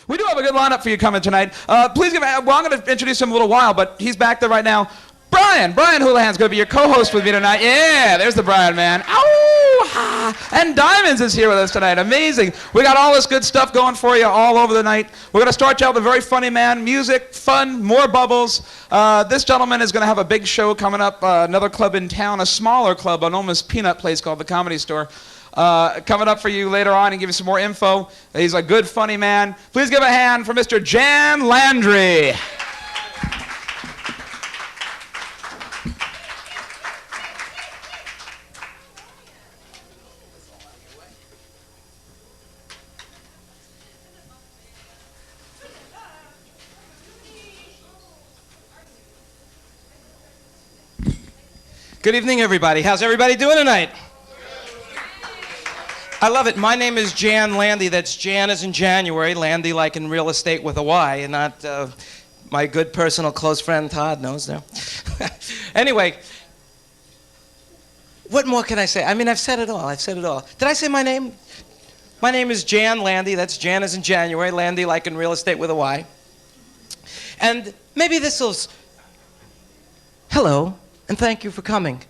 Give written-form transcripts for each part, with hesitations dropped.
We do have a good lineup for you coming tonight. Please give. Well, I'm going to introduce him in a little while, but he's back there right now. Brian Houlihan's going to be your co-host with me tonight. Yeah, there's the Brian man. Ow! And Diamonds is here with us tonight. Amazing. We got all this good stuff going for you all over the night. We're going to start you out with a very funny man. Music, fun, more bubbles. This gentleman is going to have a big show coming up. Another club in town, a smaller club, an almost peanut place called the Comedy Store. Coming up for you later on and give you some more info. He's a good, funny man. Please give a hand for Mr. Jan Landry. Good evening, everybody. How's everybody doing tonight? I love it. My name is Jan Landy. That's Jan as in January. Landy like in real estate with a Y, and not my good personal close friend Todd knows there. Anyway, what more can I say? I mean, I've said it all. Did I say my name? My name is Jan Landy. That's Jan as in January. Landy like in real estate with a Y. And maybe this will... Hello. And thank you for coming.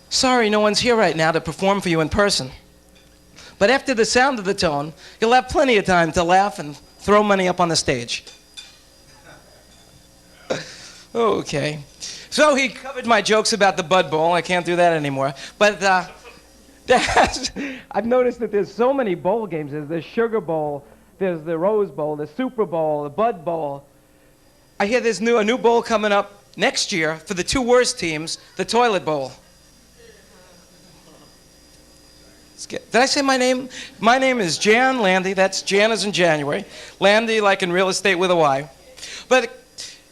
Sorry no one's here right now to perform for you in person. But after the sound of the tone, you'll have plenty of time to laugh and throw money up on the stage. Okay. So he covered my jokes about the Bud Bowl. I can't do that anymore. But I've noticed that there's so many bowl games. There's the Sugar Bowl, there's the Rose Bowl, the Super Bowl, the Bud Bowl. I hear there's a new bowl coming up next year for the two worst teams, the Toilet Bowl. Did I say my name? My name is Jan Landy. That's Jan as in January. Landy like in real estate with a Y. But,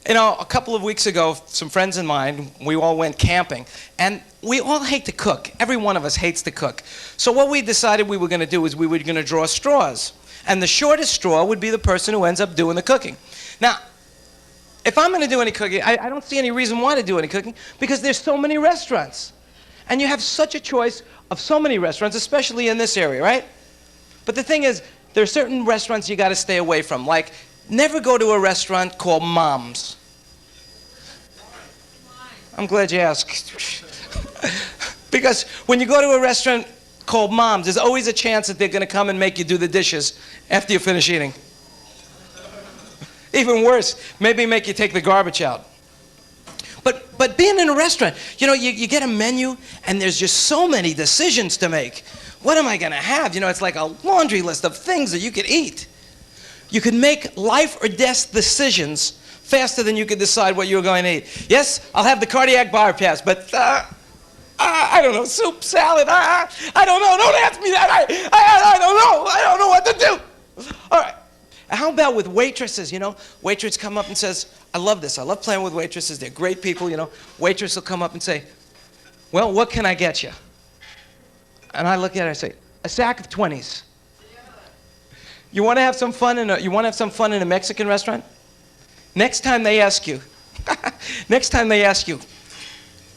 you know, a couple of weeks ago, some friends of mine, we all went camping. And we all hate to cook. Every one of us hates to cook. So what we decided we were going to do is we were going to draw straws. And the shortest straw would be the person who ends up doing the cooking. Now, if I'm going to do any cooking, I don't see any reason why to do any cooking because there's so many restaurants. And you have such a choice of so many restaurants, especially in this area, right? But the thing is, there are certain restaurants you got to stay away from. Like, never go to a restaurant called Mom's. I'm glad you asked. Because when you go to a restaurant called Mom's, there's always a chance that they're going to come and make you do the dishes after you finish eating. Even worse, maybe make you take the garbage out. But being in a restaurant, you know, you get a menu and there's just so many decisions to make. What am I going to have? You know, it's like a laundry list of things that you could eat. You could make life or death decisions faster than you could decide what you were going to eat. Yes, I'll have the cardiac bypass, but I don't know, soup, salad, I don't know. Don't ask me that. I don't know. I don't know what to do. All right. How about with waitresses, you know? Waitress come up and says, I love this. I love playing with waitresses. They're great people, you know. Waitress will come up and say, well, what can I get you? And I look at her and say, a sack of 20s. You want to have some fun in a Mexican restaurant? Next time they ask you,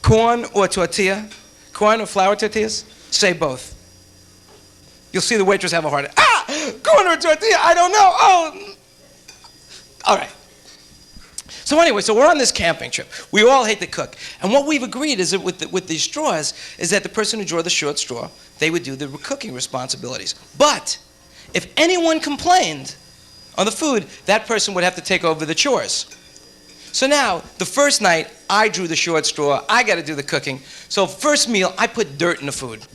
corn or tortilla, corn or flour tortillas, say both. You'll see the waitress have a heart attack. Corn or tortilla, I don't know. Oh, all right. So anyway, so we're on this camping trip. We all hate to cook. And what we've agreed is that with these straws is that the person who drew the short straw, they would do the cooking responsibilities. But if anyone complained on the food, that person would have to take over the chores. So now, the first night, I drew the short straw. I got to do the cooking. So first meal, I put dirt in the food.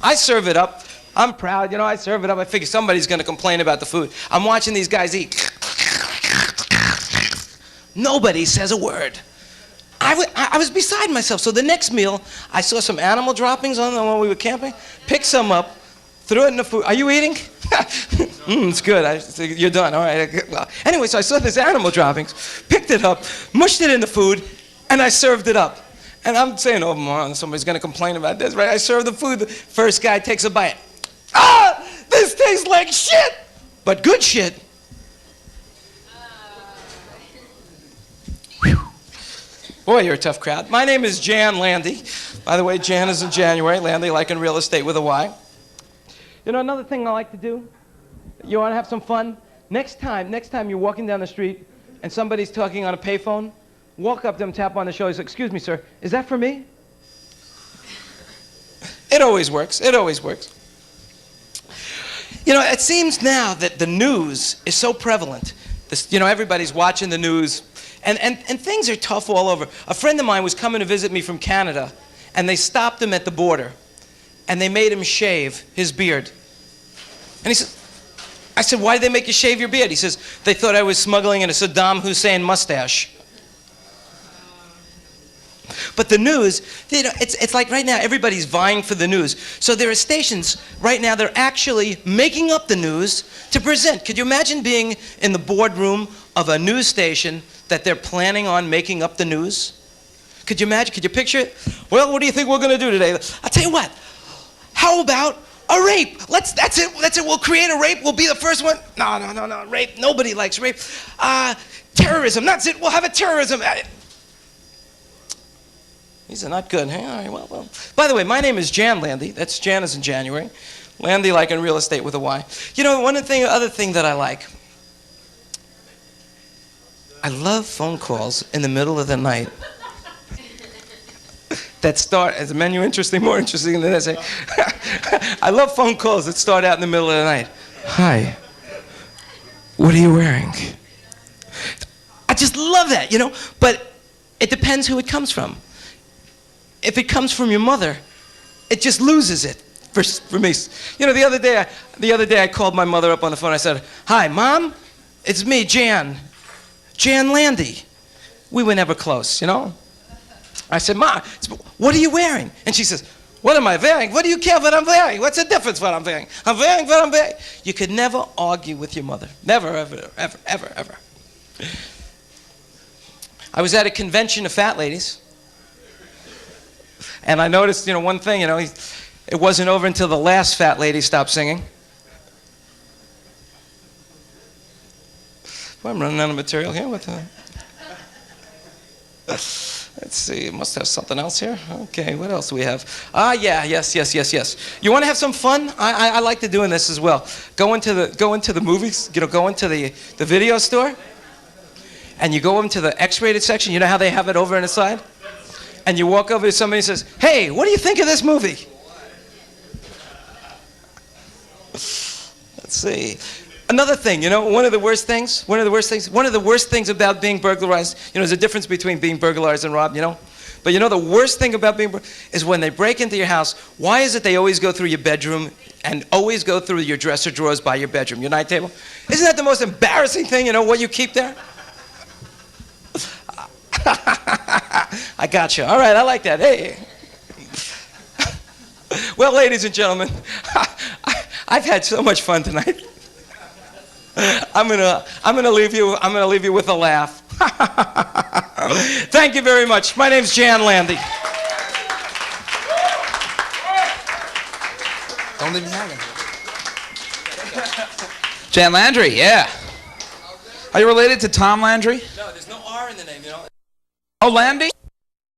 I serve it up. I'm proud, you know, I serve it up. I figure somebody's going to complain about the food. I'm watching these guys eat. Nobody says a word. I was beside myself. So the next meal, I saw some animal droppings on when we were camping, picked some up, threw it in the food. Are you eating? It's good. You're done. All right. Well, anyway, so I saw this animal droppings, picked it up, mushed it in the food, and I served it up. And I'm saying, oh, man, somebody's going to complain about this, right? I serve the food. The first guy takes a bite. This tastes like shit, but good shit. Whew. Boy, you're a tough crowd. My name is Jan Landy. By the way, Jan is in January. Landy like in real estate with a Y. You know, another thing I like to do, you want to have some fun? next time you're walking down the street and somebody's talking on a payphone, walk up to them, tap on the shoulder, say, "Excuse me, sir, is that for me?" It always works. It always works. You know, it seems now that the news is so prevalent. Everybody's watching the news, and things are tough all over. A friend of mine was coming to visit me from Canada, and they stopped him at the border, and they made him shave his beard. And I said, "Why did they make you shave your beard?" He says, "They thought I was smuggling in a Saddam Hussein mustache." But the news, it's like right now everybody's vying for the news. So there are stations right now that are actually making up the news to present. Could you imagine being in the boardroom of a news station that they're planning on making up the news? Could you imagine? Could you picture it? "Well, what do you think we're going to do today?" "I'll tell you what. How about a rape? That's it. We'll create a rape. We'll be the first one." No. Rape. Nobody likes rape. Terrorism. That's it. We'll have a terrorism. These are not good. Hey, all right, well. By the way, my name is Jan Landy. That's Jan as in January. Landy like in real estate with a Y. You know, other thing that I like. I love phone calls in the middle of the night that start, as a menu more interesting than this. I love phone calls that start out in the middle of the night. "Hi, what are you wearing?" I just love that, but it depends who it comes from. If it comes from your mother, it just loses it for me. The other day I called my mother up on the phone. I said, "Hi, Mom, it's me, Jan Landy." We were never close, I said, "Ma, what are you wearing?" And she says, "What am I wearing? What do you care what I'm wearing? What's the difference what I'm wearing? I'm wearing what I'm wearing." You could never argue with your mother. Never, ever, ever, ever, ever. I was at a convention of fat ladies. And I noticed, one thing, it wasn't over until the last fat lady stopped singing. Well, I'm running out of material here. Let's see, must have something else here. Okay, what else do we have? Yes. You want to have some fun? I like to doing this as well. Go into the movies, go into the video store, and you go into the X-rated section. You know how they have it over on the side? And you walk over to somebody and says, "Hey, what do you think of this movie?" Let's see. Another thing, one of the worst things about being burglarized, there's a difference between being burglarized and robbed, But the worst thing about being is when they break into your house, why is it they always go through your bedroom and always go through your dresser drawers by your bedroom, your night table? Isn't that the most embarrassing thing, what you keep there? I got you. All right, I like that. Hey. Well, ladies and gentlemen, I've had so much fun tonight. I'm gonna leave you with a laugh. Thank you very much. My name's Jan Landy. Don't leave me hanging. Jan Landry, yeah. Are you related to Tom Landry? No, there's no R in the name, Oh, Landy?